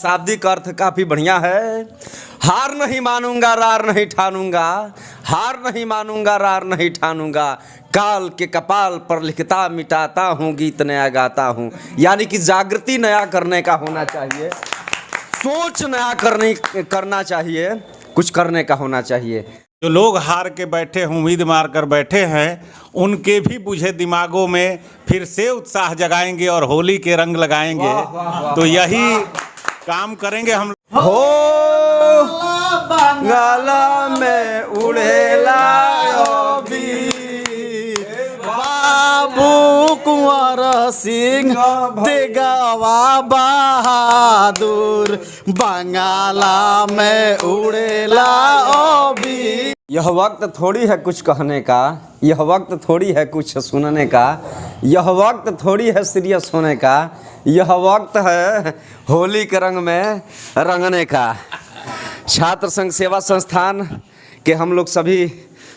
शाब्दिक अर्थ काफी बढ़िया है। हार नहीं मानूंगा रार नहीं ठानूंगा, हार नहीं मानूंगा रार नहीं ठानूंगा, काल के कपाल पर लिखता मिटाता हूँ, गीत नया गाता हूँ। यानी कि जागृति नया करने का होना चाहिए, सोच नया करना चाहिए, कुछ करने का होना चाहिए। जो लोग हार के बैठे हैं, उम्मीद मार कर बैठे हैं, उनके भी बुझे दिमागों में फिर से उत्साह जगाएंगे और होली के रंग लगाएंगे। वाह, वाह, वाह, तो यही काम करेंगे हम। हो गाला में उड़ेला बाबू कुंवर सिंह तेगवा बहादुर, बंगाला में उड़ेला ओबी। यह वक्त थोड़ी है कुछ कहने का, यह वक्त थोड़ी है कुछ सुनने का, यह वक्त थोड़ी है सीरियस होने का, यह वक्त है होली के रंग में रंगने का। छात्र संघ सेवा संस्थान के हम लोग सभी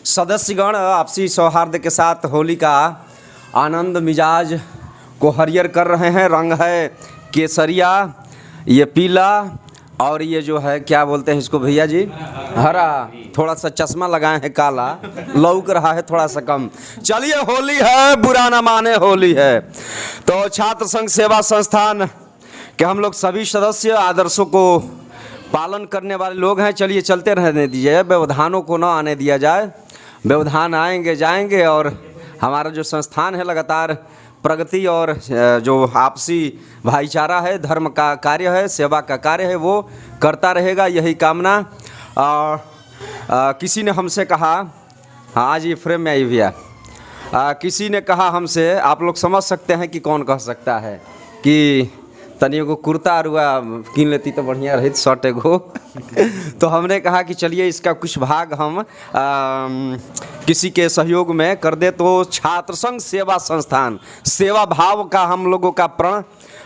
सदस्यगण आपसी सौहार्द के साथ होली का आनंद मिजाज को हरियर कर रहे हैं। रंग है केसरिया, ये पीला, और ये जो है क्या बोलते हैं इसको भैया जी, हरा। थोड़ा सा चश्मा लगाए हैं काला, लौक रहा है थोड़ा सा कम। चलिए होली है, बुरा ना माने होली है। तो छात्र संघ सेवा संस्थान के हम लोग सभी सदस्य आदर्शों को पालन करने वाले लोग हैं। चलिए चलते रहने दीजिए, व्यवधानों को ना आने दिया जाए। व्यवधान आएंगे जाएंगे और हमारा जो संस्थान है लगातार प्रगति और जो आपसी भाईचारा है, धर्म का कार्य है, सेवा का कार्य है, वो करता रहेगा, यही कामना। किसी ने हमसे कहा, हाँ आज ये फ्रेम में आई भैया, किसी ने कहा हमसे, आप लोग समझ सकते हैं कि कौन कह सकता है, कि तनियों को कुर्ता अरुआ कीन लेती तो बढ़िया रही शर्ट एगो। तो हमने कहा कि चलिए इसका कुछ भाग हम किसी के सहयोग में कर दे। तो छात्र संघ सेवा संस्थान, सेवा भाव का हम लोगों का प्रण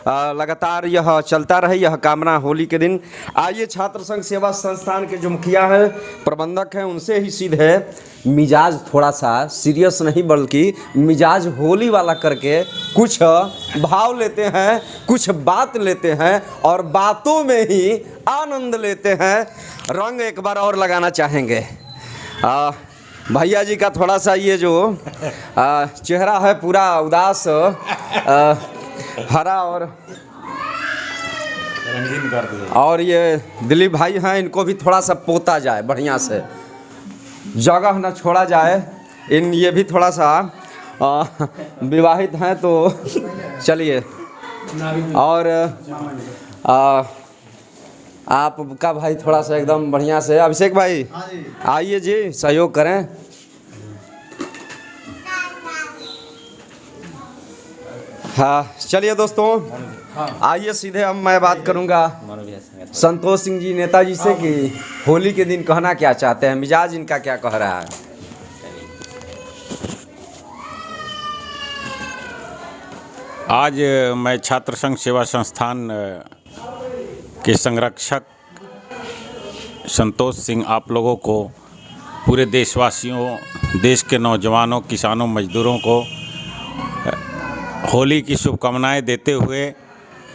लगातार यह चलता रहे, यह कामना होली के दिन। आइए छात्र संघ सेवा संस्थान के जो मुखिया हैं, प्रबंधक हैं, उनसे ही सीधे मिजाज थोड़ा सा सीरियस नहीं बल्कि मिजाज होली वाला करके कुछ भाव लेते हैं, कुछ बात लेते हैं और बातों में ही आनंद लेते हैं। रंग एक बार और लगाना चाहेंगे। भैया जी का थोड़ा सा ये जो चेहरा है पूरा उदास, हरा और रंगीन कर दिया। और ये दिलीप भाई हैं, इनको भी थोड़ा सा पोता जाए बढ़िया से, जगह न छोड़ा जाए। ये भी थोड़ा सा विवाहित हैं, तो चलिए। और आपका भाई थोड़ा सा एकदम बढ़िया से, अभिषेक भाई आइए जी, सहयोग करें। हाँ चलिए दोस्तों, आइए सीधे अब मैं बात करूंगा संतोष सिंह जी नेताजी से कि होली के दिन कहना क्या चाहते हैं, मिजाज इनका क्या कह रहा है। आज मैं छात्र संघ सेवा संस्थान के संरक्षक संतोष सिंह आप लोगों को, पूरे देशवासियों, देश के नौजवानों, किसानों, मजदूरों को होली की शुभकामनाएं देते हुए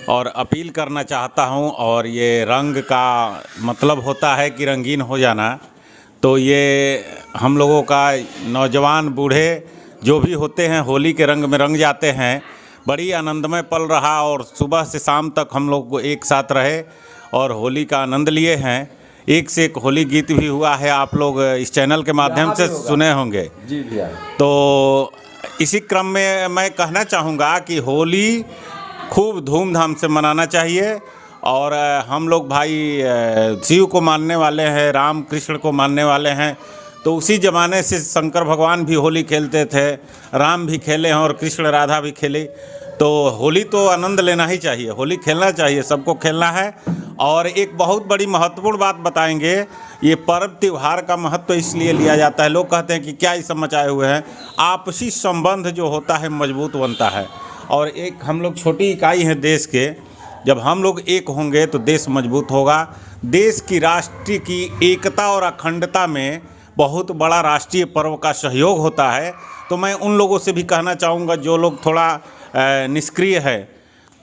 और अपील करना चाहता हूं। और ये रंग का मतलब होता है कि रंगीन हो जाना, तो ये हम लोगों का नौजवान बूढ़े जो भी होते हैं होली के रंग में रंग जाते हैं। बड़ी आनंदमय पल रहा और सुबह से शाम तक हम लोग एक साथ रहे और होली का आनंद लिए हैं। एक से एक होली गीत भी हुआ है, आप लोग इस चैनल के माध्यम से सुने होंगे जी भैया। तो इसी क्रम में मैं कहना चाहूँगा कि होली खूब धूमधाम से मनाना चाहिए। और हम लोग भाई शिव को मानने वाले हैं, राम कृष्ण को मानने वाले हैं, तो उसी ज़माने से शंकर भगवान भी होली खेलते थे, राम भी खेले हैं और कृष्ण राधा भी खेली। तो होली तो आनंद लेना ही चाहिए, होली खेलना चाहिए, सबको खेलना है। और एक बहुत बड़ी महत्वपूर्ण बात बताएंगे, ये पर्व त्यौहार का महत्व इसलिए लिया जाता है, लोग कहते हैं कि क्या ये सब मचाए हुए हैं, आपसी संबंध जो होता है मजबूत बनता है। और एक हम लोग छोटी इकाई हैं देश के, जब हम लोग एक होंगे तो देश मजबूत होगा। देश की राष्ट्र की एकता और अखंडता में बहुत बड़ा राष्ट्रीय पर्व का सहयोग होता है। तो मैं उन लोगों से भी कहना चाहूँगा जो लोग थोड़ा निष्क्रिय है,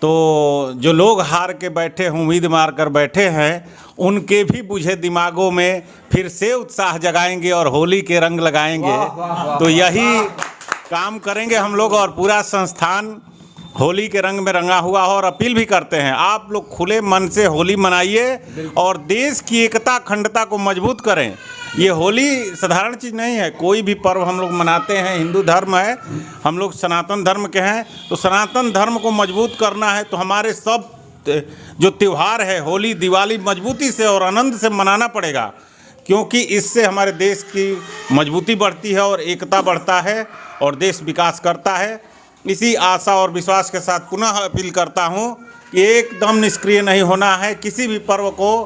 तो जो लोग हार के बैठे हैं, उम्मीद मार कर बैठे हैं, उनके भी बुझे दिमागों में फिर से उत्साह जगाएंगे और होली के रंग लगाएंगे। तो यही काम करेंगे हम लोग और पूरा संस्थान होली के रंग में रंगा हुआ हो। और अपील भी करते हैं, आप लोग खुले मन से होली मनाइए और देश की एकता अखंडता को मजबूत करें। ये होली साधारण चीज़ नहीं है, कोई भी पर्व हम लोग मनाते हैं, हिंदू धर्म है, हम लोग सनातन धर्म के हैं, तो सनातन धर्म को मजबूत करना है तो हमारे सब जो त्यौहार है, होली दिवाली, मजबूती से और आनंद से मनाना पड़ेगा, क्योंकि इससे हमारे देश की मजबूती बढ़ती है और एकता बढ़ता है और देश विकास करता है। इसी आशा और विश्वास के साथ पुनः अपील करता हूँ कि एकदम निष्क्रिय नहीं होना है, किसी भी पर्व को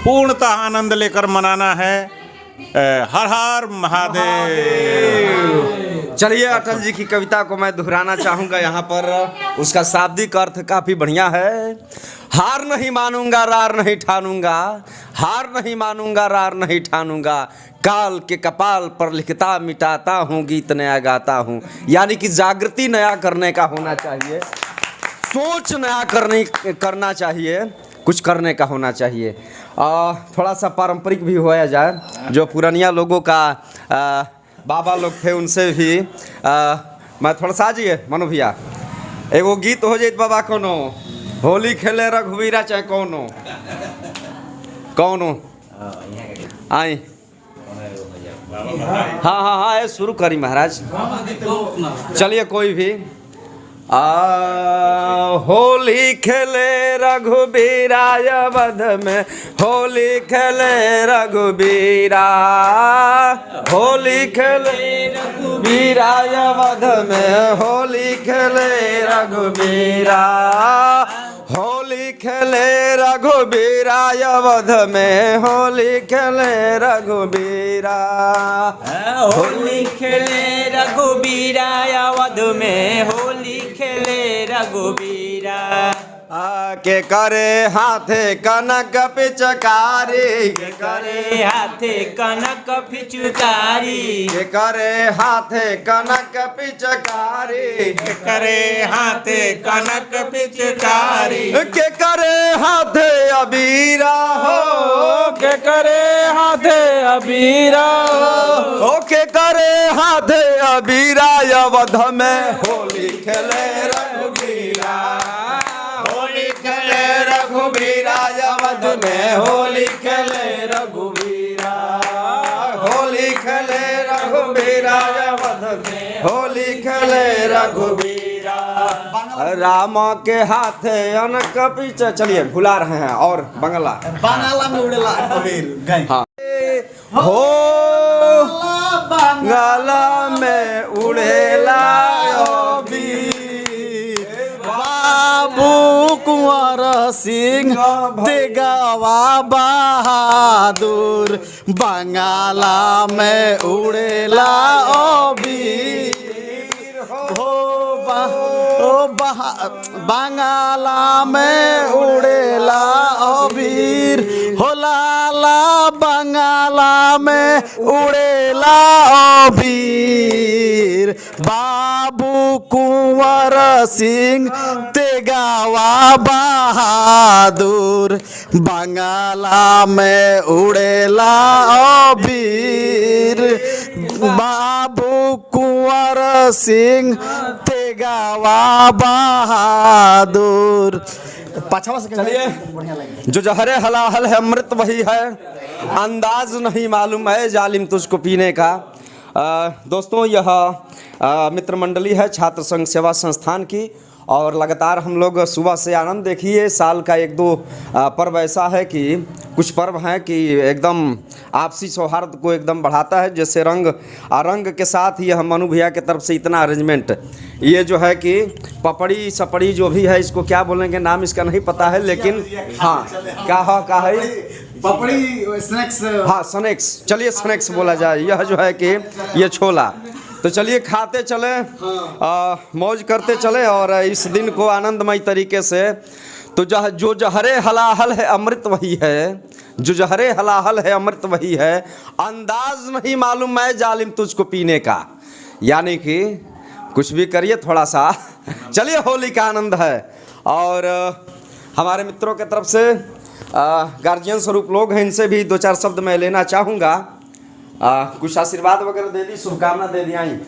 पूर्णतः आनंद लेकर मनाना है। हर हर महादेव। चलिए, अटल जी की कविता को मैं दोहराना चाहूँगा यहाँ पर। उसका शाब्दिक अर्थ काफ़ी बढ़िया है। हार नहीं मानूंगा, रार नहीं ठानूंगा, हार नहीं मानूंगा, रार नहीं ठानूंगा, काल के कपाल पर लिखता मिटाता हूँ, गीत नया गाता हूँ। यानी कि जागृति नया करने का होना चाहिए, सोच नया करना चाहिए, कुछ करने का होना चाहिए। थोड़ा सा पारंपरिक भी होया जाए, जो पुरानिया लोगों का बाबा लोग थे उनसे भी मैं थोड़ा सा आजिए मनु भैया, एगो गीत हो जाए बाबा कोनो, होली खेले रघुवीरा चाहे कौनो आई। हाँ हाँ हाँ, ये शुरू करी महाराज। चलिए कोई भी। होली खेले रघुबीरा अवध में, होली खेले रघुबीरा, होली खेले रघुबीरा अवध में, होली खेले रघुबीरा, होली खेले रघुबीरा अवध में, होली खेले रघुबीरा, होली खेले रघुबीरा अवध में, होली खेले रघुबीरा। के करे हाथे कनक पिचकारी, के करे हाथे कनक पिचकारी, के करे हाथे कनक पिचकारी, के करे हाथे कनक पिचकारी, के करे हाथे अबीरा हो, के करे हाथे अबीरा हो, के करे हाथे अबीरा अवध में, होली खेले रघुबीरा, होली खेले रघुबीरा अवध में, होली खेले रघुबीरा, होली खेले रघुबीरा अवध में, होली खेले रघुबीरा। राम के हाथे अनक पीछे, चलिए भुला रहे हैं, और बंगला में उड़ेला अबीर गई। हाँ हो बंगला में उड़ेला अबीर, बाबू कुंवर सिंह तेगवा बहादुर, बंगाला में उड़ेला अबीर, बंगाला में उड़ेला अबीर, हो लाला बंगाला में उड़ेला अबीर, बाबू कुंवर सिंह तेगवा बहादुर, बंगाला में उड़ेला अबीर, बाबू कुंवर सिंह तेगवा बहादुर। पाछवा से चलिए, जो जहरे हलाहल है अमृत वही है, अंदाज नहीं मालूम है जालिम तुझको पीने का। दोस्तों, यह मित्र मंडली है छात्र संघ सेवा संस्थान की, और लगातार हम लोग सुबह से आनंद देखिए। साल का एक दो पर्व ऐसा है कि कुछ पर्व हैं कि एकदम आपसी सौहार्द को एकदम बढ़ाता है, जैसे रंग के साथ ही हम मनु भैया की तरफ से इतना अरेंजमेंट, ये जो है कि पपड़ी सपड़ी जो भी है, इसको क्या बोलेंगे नाम इसका नहीं पता है, लेकिन हाँ क्या है पपड़ी स्नैक्स, हाँ स्नैक्स, चलिए स्नैक्स बोला जाए। यह जो है कि ये छोला, तो चलिए खाते चले, मौज करते चले और इस दिन को आनंदमय तरीके से। तो जो जहरे हलाहल है अमृत वही है, जो जहरे हलाहल है अमृत वही है, अंदाज नहीं मालूम मैं जालिम तुझको पीने का। यानी कि कुछ भी करिए थोड़ा सा, चलिए होली का आनंद है। और हमारे मित्रों के तरफ से गार्जियन स्वरूप लोग हैं, इनसे भी दो चार शब्द मैं लेना चाहूँगा। कुछ आशीर्वाद वगैरह दे दी, शुभकामना दे दी आई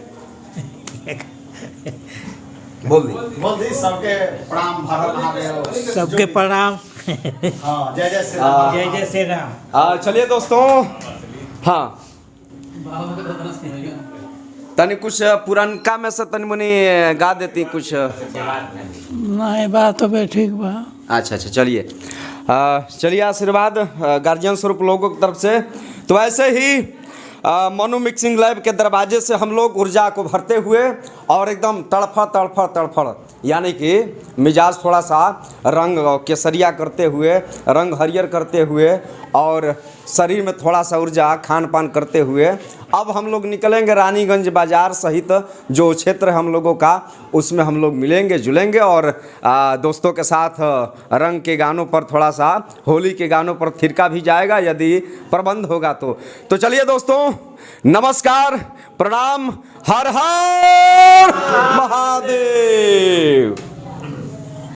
बोल दी। सबके प्रणाम भारत महादेव। सबके प्रणाम। हाँ, जय जय श्री राम। जय जय श्री राम। चलिए दोस्तों, हाँ तनी कुछ पुरनका में से तनी मुनी गा देती कुछ। नहीं बात तो बे ठीक बा। अच्छा चलिए चलिए आशीर्वाद गार्जियन स्वरूप लोगों की तरफ से। तो ऐसे ही मनु मिक्सिंग लैब के दरवाजे से हम लोग ऊर्जा को भरते हुए और एकदम तड़फड़ यानी कि मिजाज थोड़ा सा रंग केसरिया करते हुए, रंग हरियर करते हुए और शरीर में थोड़ा सा ऊर्जा खान पान करते हुए अब हम लोग निकलेंगे रानीगंज बाज़ार सहित जो क्षेत्र है हम लोगों का, उसमें हम लोग मिलेंगे जुलेंगे और दोस्तों के साथ रंग के गानों पर, थोड़ा सा होली के गानों पर थिरका भी जाएगा यदि प्रबंध होगा तो चलिए दोस्तों, नमस्कार, प्रणाम, हर हर